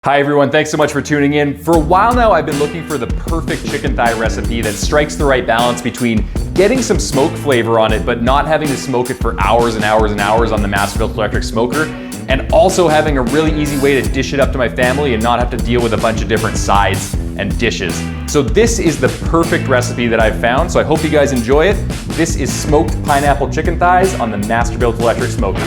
Hi everyone, thanks so much for tuning in. For a while now, I've been looking for the perfect chicken thigh recipe that strikes the right balance between getting some smoke flavor on it, but not having to smoke it for hours and hours and hours on the Masterbuilt electric smoker, and also having a really easy way to dish it up to my family and not have to deal with a bunch of different sides and dishes. So this is the perfect recipe that I've found, so I hope you guys enjoy it. This is smoked pineapple chicken thighs on the Masterbuilt electric smoker.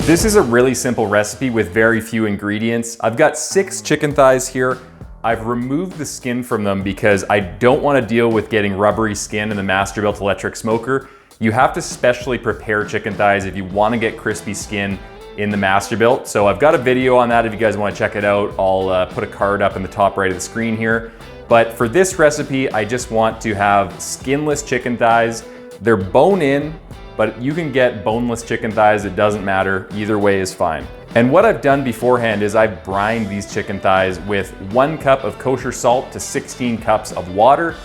This is a really simple recipe with very few ingredients. I've got 6 chicken thighs here. I've removed the skin from them because I don't want to deal with getting rubbery skin in the Masterbuilt electric smoker. You have to specially prepare chicken thighs if you want to get crispy skin in the Masterbuilt. So I've got a video on that if you guys want to check it out. I'll put a card up in the top right of the screen here. But for this recipe, I just want to have skinless chicken thighs. They're bone in, but you can get boneless chicken thighs, it doesn't matter, either way is fine. And what I've done beforehand is I've brined these chicken thighs with 1 cup of kosher salt to 16 cups of water,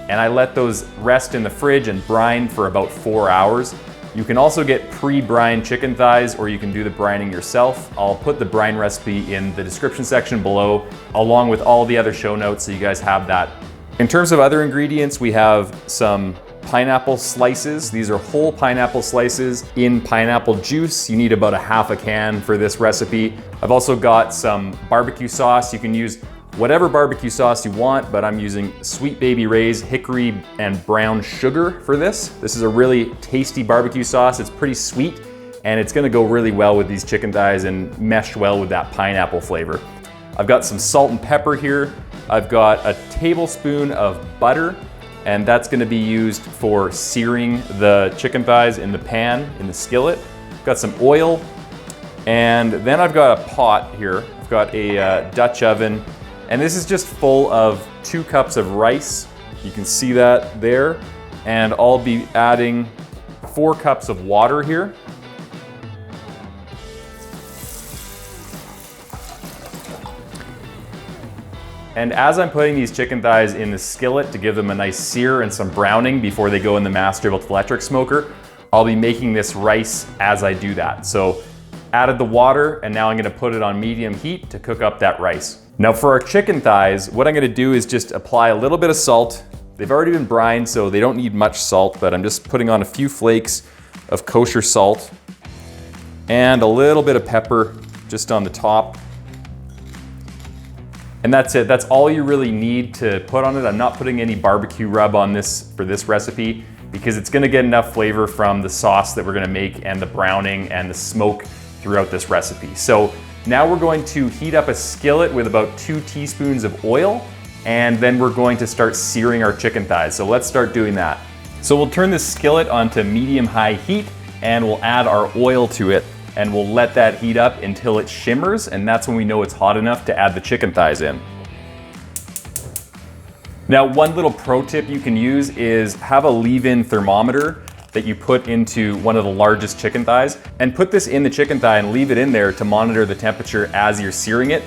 and I let those rest in the fridge and brine for about 4 hours. You can also get pre-brined chicken thighs, or you can do the brining yourself. I'll put the brine recipe in the description section below, along with all the other show notes so you guys have that. In terms of other ingredients, we have some pineapple slices. These are whole pineapple slices in pineapple juice. You need about 1/2 can for this recipe. I've also got some barbecue sauce. You can use whatever barbecue sauce you want, but I'm using Sweet Baby Ray's hickory and brown sugar for this. This is a really tasty barbecue sauce. It's pretty sweet, and it's gonna go really well with these chicken thighs and mesh well with that pineapple flavor. I've got some salt and pepper here. I've got a tablespoon of butter, and that's gonna be used for searing the chicken thighs in the pan, in the skillet. Got some oil, and then I've got a pot here. I've got a Dutch oven, and this is just full of 2 cups of rice. You can see that there. And I'll be adding 4 cups of water here. And as I'm putting these chicken thighs in the skillet to give them a nice sear and some browning before they go in the Masterbuilt electric smoker, I'll be making this rice as I do that. So added the water, and now I'm gonna put it on medium heat to cook up that rice. Now for our chicken thighs, what I'm gonna do is just apply a little bit of salt. They've already been brined, so they don't need much salt, but I'm just putting on a few flakes of kosher salt and a little bit of pepper just on the top. And that's it, that's all you really need to put on it. I'm not putting any barbecue rub on this for this recipe because it's gonna get enough flavor from the sauce that we're gonna make and the browning and the smoke throughout this recipe. So now we're going to heat up a skillet with about 2 teaspoons of oil, and then we're going to start searing our chicken thighs. So let's start doing that. So we'll turn this skillet onto medium-high heat, and we'll add our oil to it, and we'll let that heat up until it shimmers, and that's when we know it's hot enough to add the chicken thighs in. Now, one little pro tip you can use is have a leave-in thermometer that you put into one of the largest chicken thighs, and put this in the chicken thigh and leave it in there to monitor the temperature as you're searing it,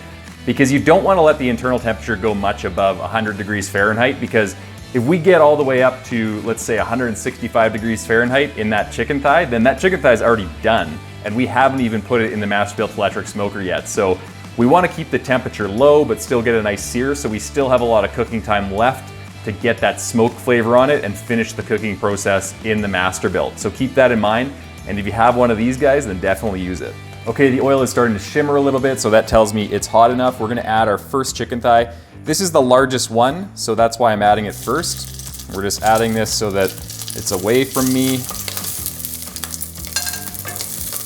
because you don't want to let the internal temperature go much above 100 degrees Fahrenheit, because if we get all the way up to, let's say, 165 degrees Fahrenheit in that chicken thigh, then that chicken thigh is already done, and we haven't even put it in the Masterbuilt electric smoker yet. So we want to keep the temperature low, but still get a nice sear, so we still have a lot of cooking time left to get that smoke flavor on it and finish the cooking process in the Masterbuilt. So keep that in mind, and if you have one of these guys, then definitely use it. Okay, the oil is starting to shimmer a little bit, so that tells me it's hot enough. We're gonna add our first chicken thigh. This is the largest one, so that's why I'm adding it first. We're just adding this so that it's away from me.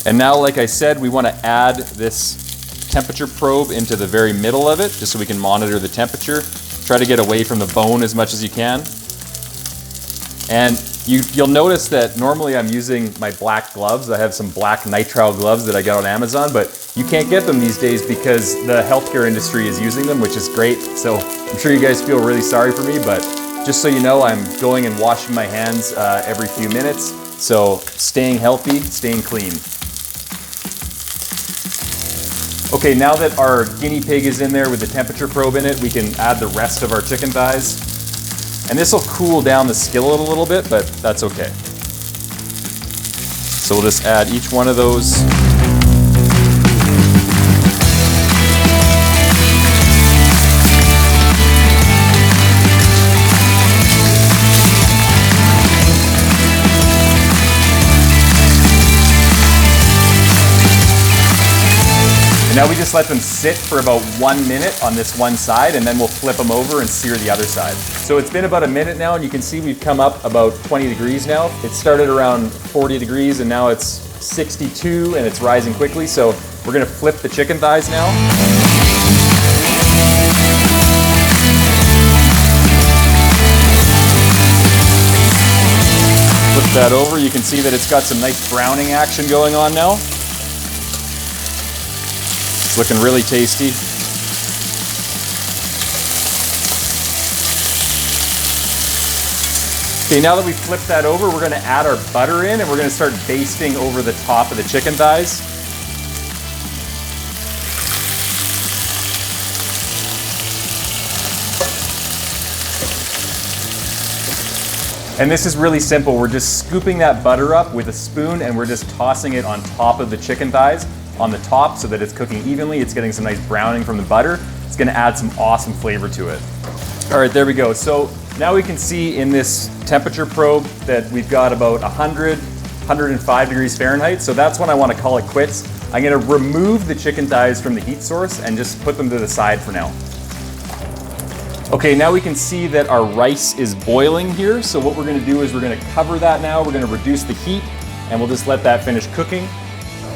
And now, like I said, we wanna add this temperature probe into the very middle of it, just so we can monitor the temperature. Try to get away from the bone as much as you can. And you'll notice that normally I'm using my black gloves. I have some black nitrile gloves that I got on Amazon, but you can't get them these days because the healthcare industry is using them, which is great. So I'm sure you guys feel really sorry for me, but just so you know, I'm going and washing my hands every few minutes. So staying healthy, staying clean. Okay, now that our guinea pig is in there with the temperature probe in it, we can add the rest of our chicken thighs. And this will cool down the skillet a little bit, but that's okay. So we'll just add each one of those. And now we just let them sit for about 1 minute on this one side, and then we'll flip them over and sear the other side. So it's been about a minute now, and you can see we've come up about 20 degrees now. It started around 40 degrees, and now it's 62, and it's rising quickly. So we're gonna flip the chicken thighs now. Flip that over, you can see that it's got some nice browning action going on now. It's looking really tasty. Okay, now that we've flipped that over, we're gonna add our butter in, and we're gonna start basting over the top of the chicken thighs. And this is really simple. We're just scooping that butter up with a spoon, and we're just tossing it on top of the chicken thighs on the top so that it's cooking evenly. It's getting some nice browning from the butter. It's gonna add some awesome flavor to it. All right, there we go. So now we can see in this temperature probe that we've got about 105 degrees Fahrenheit. So that's when I wanna call it quits. I'm gonna remove the chicken thighs from the heat source and just put them to the side for now. Okay, now we can see that our rice is boiling here. So what we're gonna do is we're gonna cover that now. We're gonna reduce the heat, and we'll just let that finish cooking.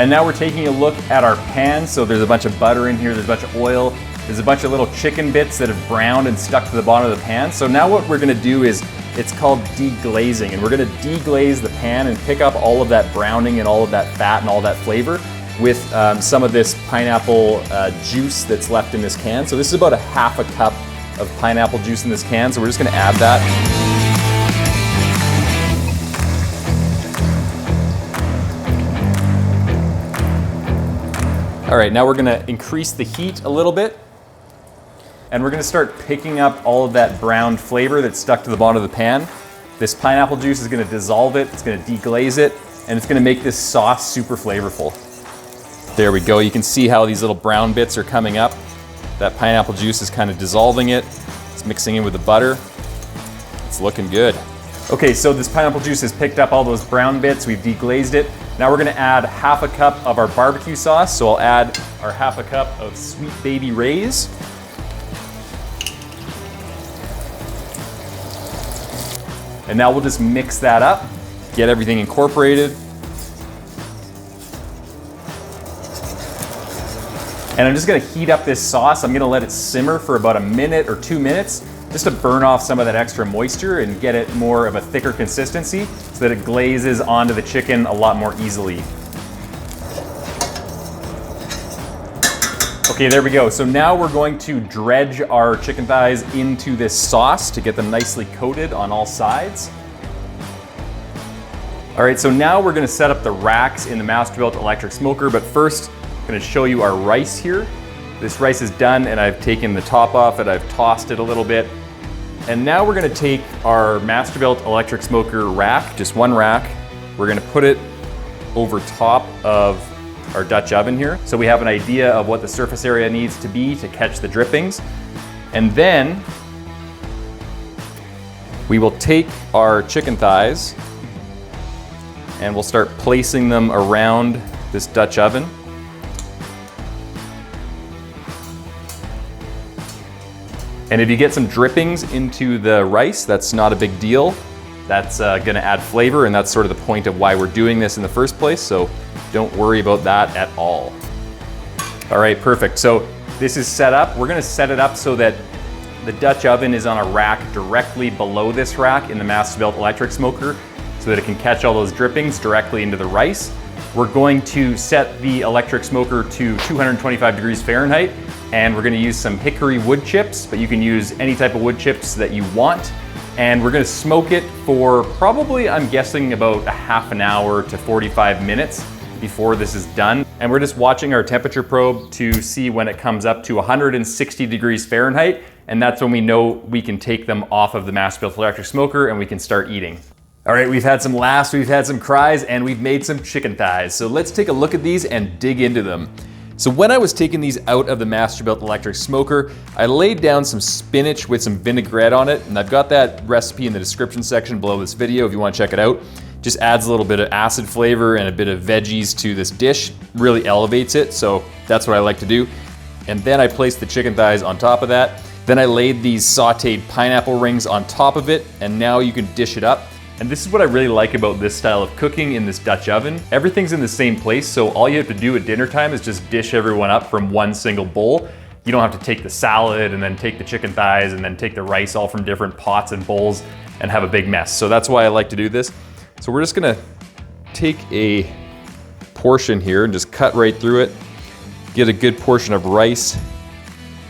And now we're taking a look at our pan. So there's a bunch of butter in here, there's a bunch of oil, there's a bunch of little chicken bits that have browned and stuck to the bottom of the pan. So now what we're gonna do is, it's called deglazing, and we're gonna deglaze the pan and pick up all of that browning and all of that fat and all that flavor with some of this pineapple juice that's left in this can. So this is about a half a cup of pineapple juice in this can. So we're just gonna add that. All right, now we're gonna increase the heat a little bit, and we're gonna start picking up all of that browned flavor that's stuck to the bottom of the pan. This pineapple juice is gonna dissolve it, it's gonna deglaze it, and it's gonna make this sauce super flavorful. There we go, you can see how these little brown bits are coming up. That pineapple juice is kind of dissolving it. It's mixing in with the butter. It's looking good. Okay, so this pineapple juice has picked up all those brown bits, we've deglazed it. Now we're gonna add half a cup of our barbecue sauce. So I'll add our half a cup of Sweet Baby Ray's. And now we'll just mix that up, get everything incorporated. And I'm just gonna heat up this sauce. I'm gonna let it simmer for about a minute or 2 minutes, just to burn off some of that extra moisture and get it more of a thicker consistency so that it glazes onto the chicken a lot more easily. Okay, there we go. So now we're going to dredge our chicken thighs into this sauce to get them nicely coated on all sides. All right, so now we're gonna set up the racks in the Masterbuilt electric smoker, but first, I'm gonna show you our rice here. This rice is done, and I've taken the top off it, I've tossed it a little bit. And now we're gonna take our Masterbuilt electric smoker rack, just one rack. We're gonna put it over top of our Dutch oven here, so we have an idea of what the surface area needs to be to catch the drippings. And then we will take our chicken thighs and we'll start placing them around this Dutch oven. And if you get some drippings into the rice, that's not a big deal. That's gonna add flavor, and that's sort of the point of why we're doing this in the first place, so don't worry about that at all. All right, perfect. So this is set up. We're gonna set it up so that the Dutch oven is on a rack directly below this rack in the Masterbuilt electric smoker so that it can catch all those drippings directly into the rice. We're going to set the electric smoker to 225 degrees Fahrenheit, and we're gonna use some hickory wood chips, but you can use any type of wood chips that you want. And we're gonna smoke it for probably, I'm guessing, about a half an hour to 45 minutes before this is done. And we're just watching our temperature probe to see when it comes up to 160 degrees Fahrenheit, and that's when we know we can take them off of the Masterbuilt electric smoker and we can start eating. All right, we've had some laughs, we've had some cries, and we've made some chicken thighs. So let's take a look at these and dig into them. So when I was taking these out of the Masterbuilt electric smoker, I laid down some spinach with some vinaigrette on it, and I've got that recipe in the description section below this video if you want to check it out. Just adds a little bit of acid flavor and a bit of veggies to this dish, really elevates it, so that's what I like to do. And then I placed the chicken thighs on top of that. Then I laid these sauteed pineapple rings on top of it, and now you can dish it up. And this is what I really like about this style of cooking in this Dutch oven. Everything's in the same place, so all you have to do at dinner time is just dish everyone up from one single bowl. You don't have to take the salad and then take the chicken thighs and then take the rice all from different pots and bowls and have a big mess. So that's why I like to do this. So we're just gonna take a portion here and just cut right through it. Get a good portion of rice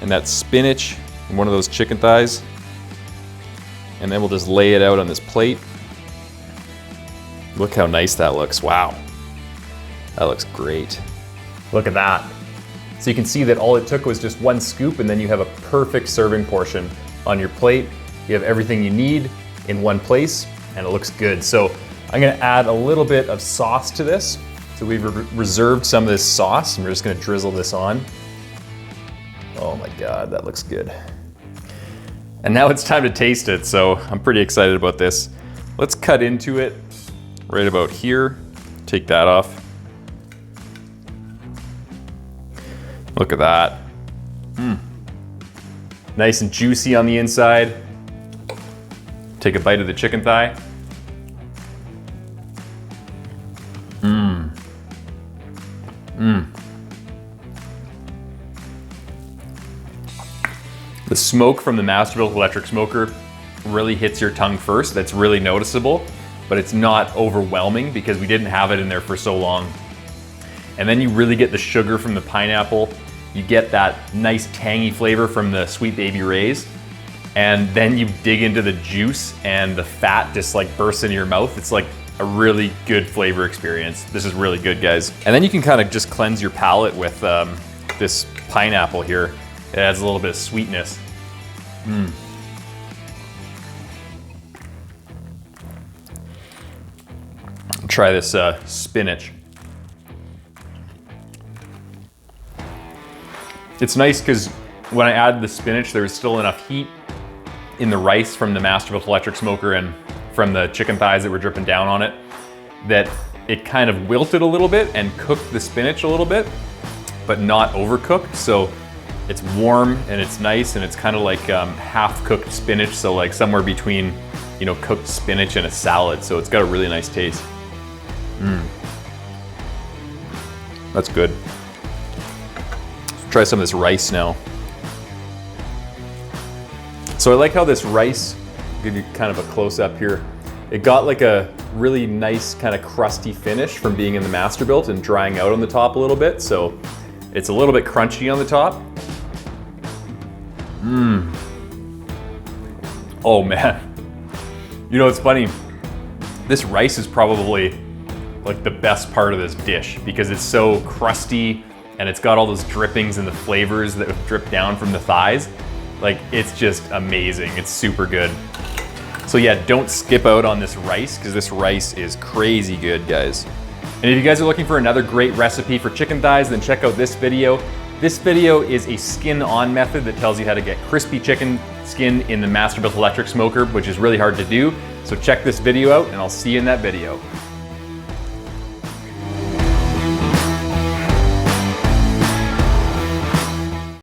and that spinach and one of those chicken thighs. And then we'll just lay it out on this plate. Look how nice that looks, wow. That looks great. Look at that. So you can see that all it took was just one scoop and then you have a perfect serving portion on your plate. You have everything you need in one place and it looks good. So I'm gonna add a little bit of sauce to this. So we've reserved some of this sauce and we're just gonna drizzle this on. Oh my God, that looks good. And now it's time to taste it, so I'm pretty excited about this. Let's cut into it right about here. Take that off. Look at that. Nice and juicy on the inside. Take a bite of the chicken thigh. The smoke from the Masterbuilt electric smoker really hits your tongue first. That's really noticeable, but it's not overwhelming because we didn't have it in there for so long. And then you really get the sugar from the pineapple. You get that nice tangy flavor from the Sweet Baby Ray's. And then you dig into the juice and the fat just like bursts into your mouth. It's like a really good flavor experience. This is really good, guys. And then you can kind of just cleanse your palate with this pineapple here. It adds a little bit of sweetness. Try this spinach. It's nice because when I added the spinach, there was still enough heat in the rice from the Masterbuilt electric smoker and from the chicken thighs that were dripping down on it, that it kind of wilted a little bit and cooked the spinach a little bit, but not overcooked. So it's warm and it's nice and it's kind of like half-cooked spinach, so like somewhere between, you know, cooked spinach and a salad. So it's got a really nice taste. That's good. Let's try some of this rice now. So I like how this rice, I'll give you kind of a close-up here. It got like a really nice kind of crusty finish from being in the Masterbuilt and drying out on the top a little bit. So it's a little bit crunchy on the top. Oh man. You know, it's funny. This rice is probably like the best part of this dish because it's so crusty and it's got all those drippings and the flavors that drip down from the thighs. Like, it's just amazing. It's super good. So yeah, don't skip out on this rice because this rice is crazy good, guys. And if you guys are looking for another great recipe for chicken thighs, then check out this video. This video is a skin-on method that tells you how to get crispy chicken skin in the Masterbuilt electric smoker, which is really hard to do. So check this video out and I'll see you in that video.